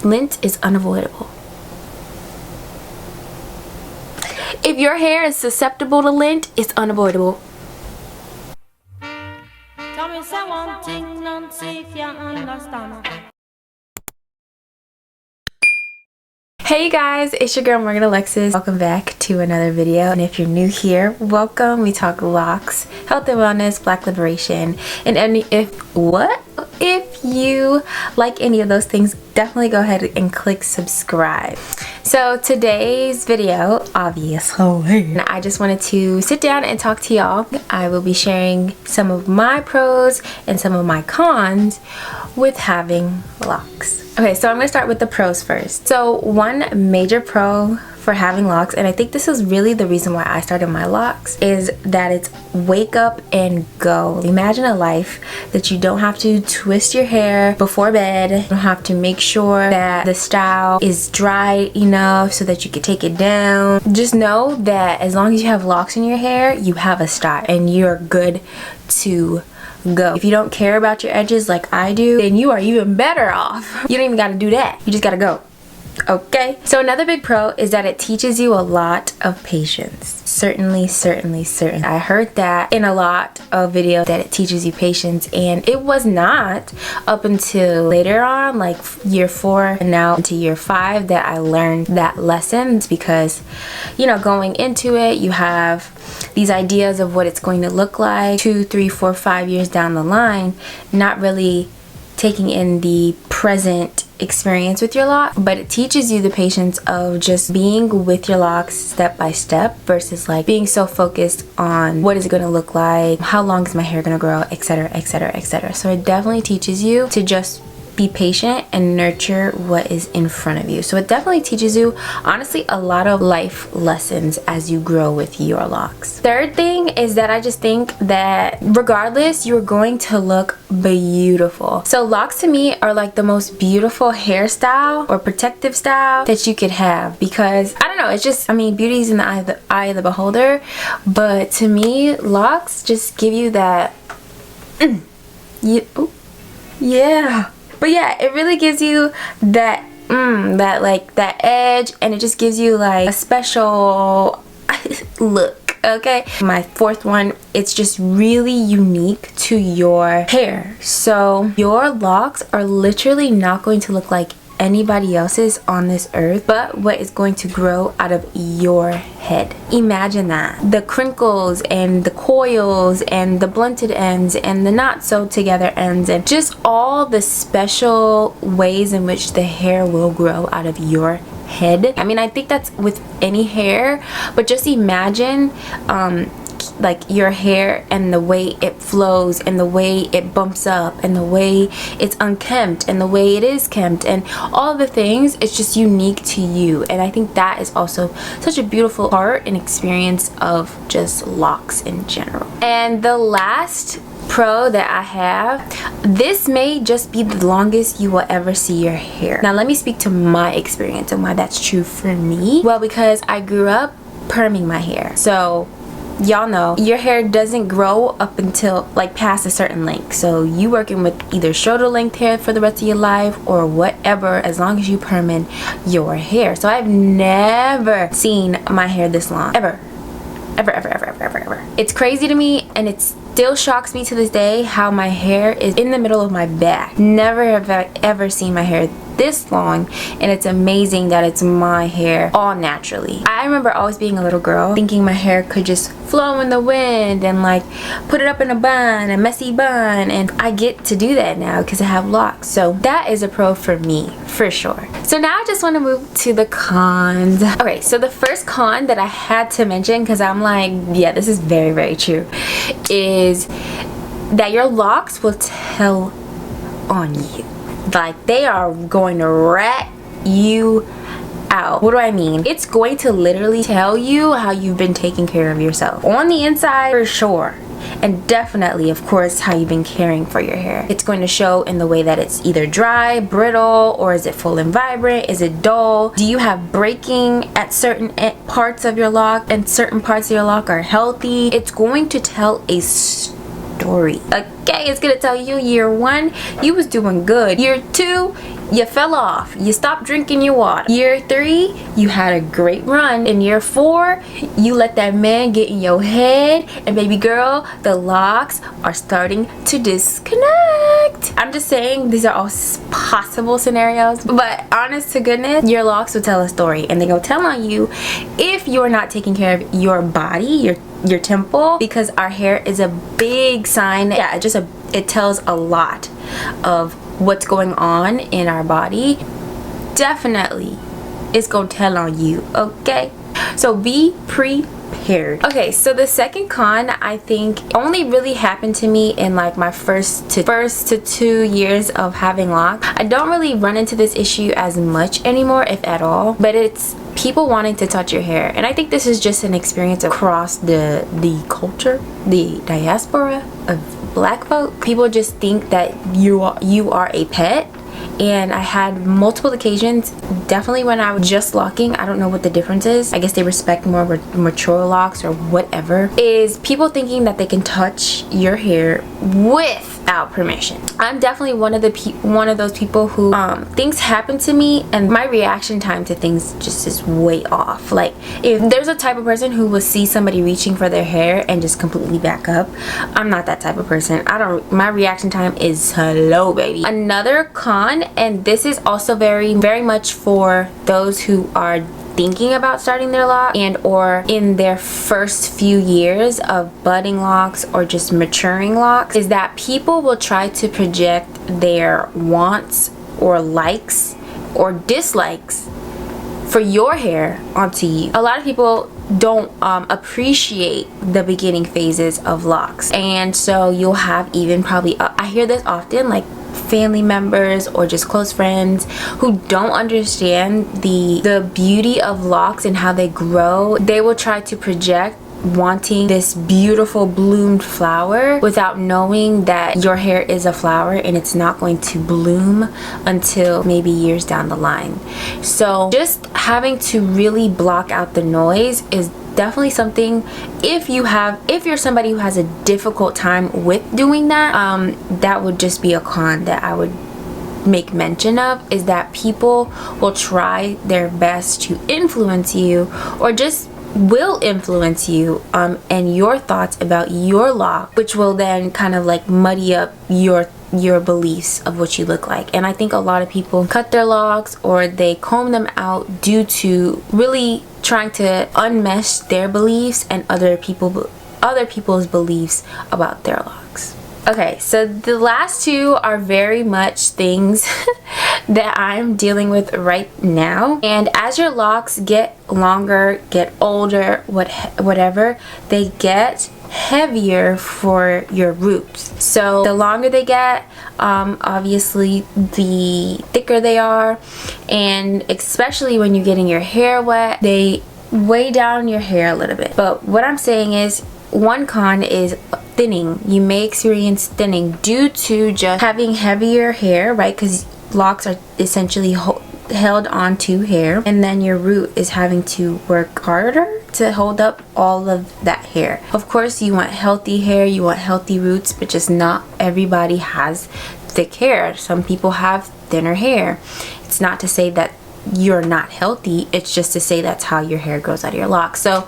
lint is unavoidable. If your hair is susceptible to lint, it's unavoidable. Tell me say one thing, Nancy, if you understand. Hey guys, it's your girl Morgan Alexis. Welcome back to another video, and if you're new here, welcome. We talk locks, health and wellness, black liberation, and if you like any of those things, definitely go ahead and click subscribe. So today's video, obviously, I just wanted to sit down and talk to y'all. I will be sharing some of my pros and some of my cons with having locks. Okay, so I'm gonna start with the pros first. So one major pro for having locks, and I think this is really the reason why I started my locks, is that it's wake up and go. Imagine a life that you don't have to twist your hair before bed. You don't have to make sure that the style is dry enough so that you can take it down. Just know that as long as you have locks in your hair, you have a style and you're good to go. If you don't care about your edges like I do, then you are even better off. You don't even gotta do that. You just gotta go. Okay, so another big pro is that it teaches you a lot of patience. Certainly. I heard that in a lot of videos that it teaches you patience, and it was not up until later on, like year 4 and now into year 5, that I learned that lesson. Because, you know, going into it, you have these ideas of what it's going to look like 2, 3, 4, 5 years down the line, not really taking in the present experience with your lock, but it teaches you the patience of just being with your locks step by step versus like being so focused on what is it going to look like, how long is my hair going to grow, etc, etc, etc. So it definitely teaches you to just be patient and nurture what is in front of you. So it definitely teaches you, honestly, a lot of life lessons as you grow with your locks. Third thing is that I just think that regardless, you're going to look beautiful. So locks to me are like the most beautiful hairstyle or protective style that you could have, because I don't know, it's just, I mean, beauty's in the eye of the beholder, but to me, locks just give you that yeah. But yeah, it really gives you that that edge, and it just gives you like a special look. Okay, my fourth one, it's just really unique to your hair. So your locks are literally not going to look like anybody else's on this earth, but what is going to grow out of your head. Imagine that. The crinkles and the coils and the blunted ends and the not so together ends, and just all the special ways in which the hair will grow out of your head. I mean, I think that's with any hair, but just imagine like your hair and the way it flows and the way it bumps up and the way it's unkempt and the way it is kempt and all the things. It's just unique to you, and I think that is also such a beautiful part and experience of just locks in general. And the last pro that I have, this may just be the longest you will ever see your hair. Now let me speak to my experience and why that's true for me. Well, because I grew up perming my hair, so y'all know your hair doesn't grow up until like past a certain length. So you working with either shoulder length hair for the rest of your life or whatever, as long as you perming your hair. So I've never seen my hair this long, ever. It's crazy to me, and it still shocks me to this day how my hair is in the middle of my back. Never have I ever seen my hair this long, and it's amazing that it's my hair all naturally. I remember always being a little girl thinking my hair could just flow in the wind and like put it up in a bun, a messy bun, and I get to do that now because I have locks. So that is a pro for me for sure. So now I just want to move to the cons. Okay, so the first con that I had to mention, because I'm like, yeah, this is very true, is that your locks will tell on you. Like, they are going to rat you out. What do I mean? It's going to literally tell you how you've been taking care of yourself on the inside, for sure, and definitely, of course, how you've been caring for your hair. It's going to show in the way that it's either dry, brittle, or is it full and vibrant? Is it dull? Do you have breaking at certain parts of your lock, and certain parts of your lock are healthy? It's going to tell a story story. Okay, it's gonna tell you year 1, you was doing good. Year 2, you fell off. You stopped drinking your water. Year 3, you had a great run. In year 4, you let that man get in your head, and baby girl, the locks are starting to disconnect. I'm just saying these are all possible scenarios, but honest to goodness, your locks will tell a story, and they go tell on you if you're not taking care of your body, your temple, because our hair is a big sign. Yeah, it tells a lot of what's going on in our body. Definitely it's gonna tell on you, okay? So be prepared. Okay, so the second con, I think, only really happened to me in like my first to 2 years of having locks. I don't really run into this issue as much anymore, if at all, but it's people wanting to touch your hair. And I think this is just an experience across the culture, the diaspora of black folk. People just think that you are a pet. And I had multiple occasions, definitely when I was just locking, I don't know what the difference is, I guess they respect more mature locks or whatever, is people thinking that they can touch your hair without permission. I'm definitely one of those people who things happen to me and my reaction time to things just is way off. Like, if there's a type of person who will see somebody reaching for their hair and just completely back up, I'm not that type of person. My reaction time is slow, baby. Another con, and this is also very much for those who are thinking about starting their lock and or in their first few years of budding locks or just maturing locks, is that people will try to project their wants or likes or dislikes for your hair onto you. A lot of people don't appreciate the beginning phases of locks, and so you'll have even probably I hear this often, like family members or just close friends who don't understand the beauty of locks and how they grow. They will try to project wanting this beautiful bloomed flower without knowing that your hair is a flower and it's not going to bloom until maybe years down the line. So just having to really block out the noise is definitely something. If you're somebody who has a difficult time with doing that, that would just be a con that I would make mention of, is that people will try their best to influence you or just will influence you and your thoughts about your lock, which will then kind of like muddy up your beliefs of what you look like. And I think a lot of people cut their locks or they comb them out due to really trying to unmesh their beliefs and other people's beliefs about their locks. Okay, so the last two are very much things that I'm dealing with right now. And as your locks get longer, get older, whatever, they get heavier for your roots. So the longer they get, obviously the thicker they are, and especially when you're getting your hair wet, they weigh down your hair a little bit. But what I'm saying is, one con is thinning. You may experience thinning due to just having heavier hair, right? Because locks are essentially held onto hair, and then your root is having to work harder to hold up all of that hair. Of course, you want healthy hair, you want healthy roots, but just not everybody has thick hair. Some people have thinner hair. It's not to say that you're not healthy, it's just to say that's how your hair grows out of your locks. So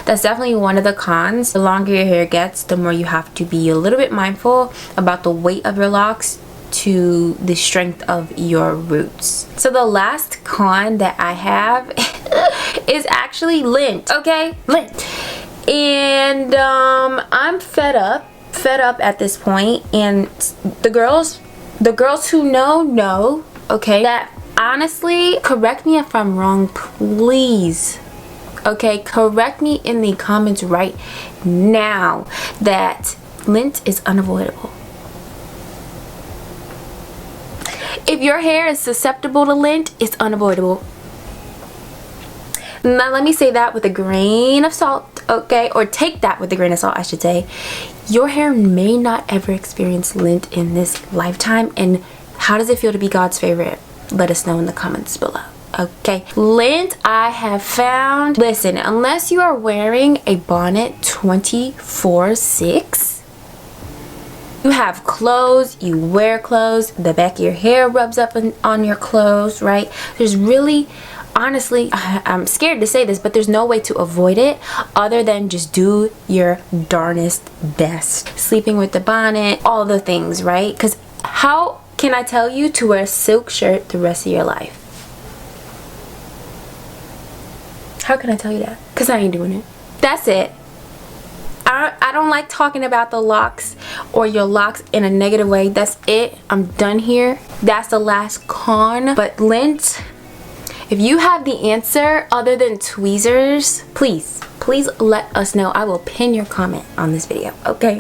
that's definitely one of the cons. The longer your hair gets, the more you have to be a little bit mindful about the weight of your locks to the strength of your roots. So the last con that I have is actually lint. Okay, lint. And I'm fed up at this point, and the girls who know, okay, that honestly, correct me if I'm wrong, please. Okay, correct me in the comments right now that lint is unavoidable. If your hair is susceptible to lint, it's unavoidable. Now let me say that with a grain of salt, okay? Or take that with a grain of salt, I should say. Your hair may not ever experience lint in this lifetime, and how does it feel to be God's favorite? Let us know in the comments below. Okay, lint, I have found, listen, unless you are wearing a bonnet 24/6, You have clothes, you wear clothes, the back of your hair rubs up on your clothes, right? There's really, honestly, I'm scared to say this, but there's no way to avoid it other than just do your darnest best. Sleeping with the bonnet, all the things, right? Because how can I tell you to wear a silk shirt the rest of your life? How can I tell you that? Because I ain't doing it. That's it. I don't like talking about the locks or your locks in a negative way. That's it. I'm done here. That's the last con. But lint, if you have the answer other than tweezers, please let us know. I will pin your comment on this video, okay?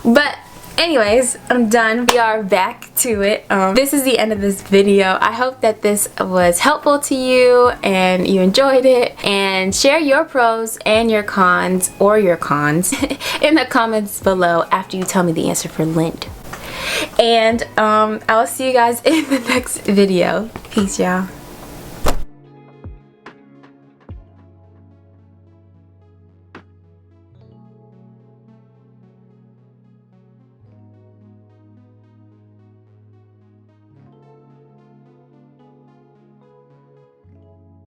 But anyways, I'm done. We are back to it. This is the end of this video. I hope that this was helpful to you and you enjoyed it. And share your pros and your cons, or your cons, in the comments below after you tell me the answer for lint. And I'll see you guys in the next video. Peace, y'all.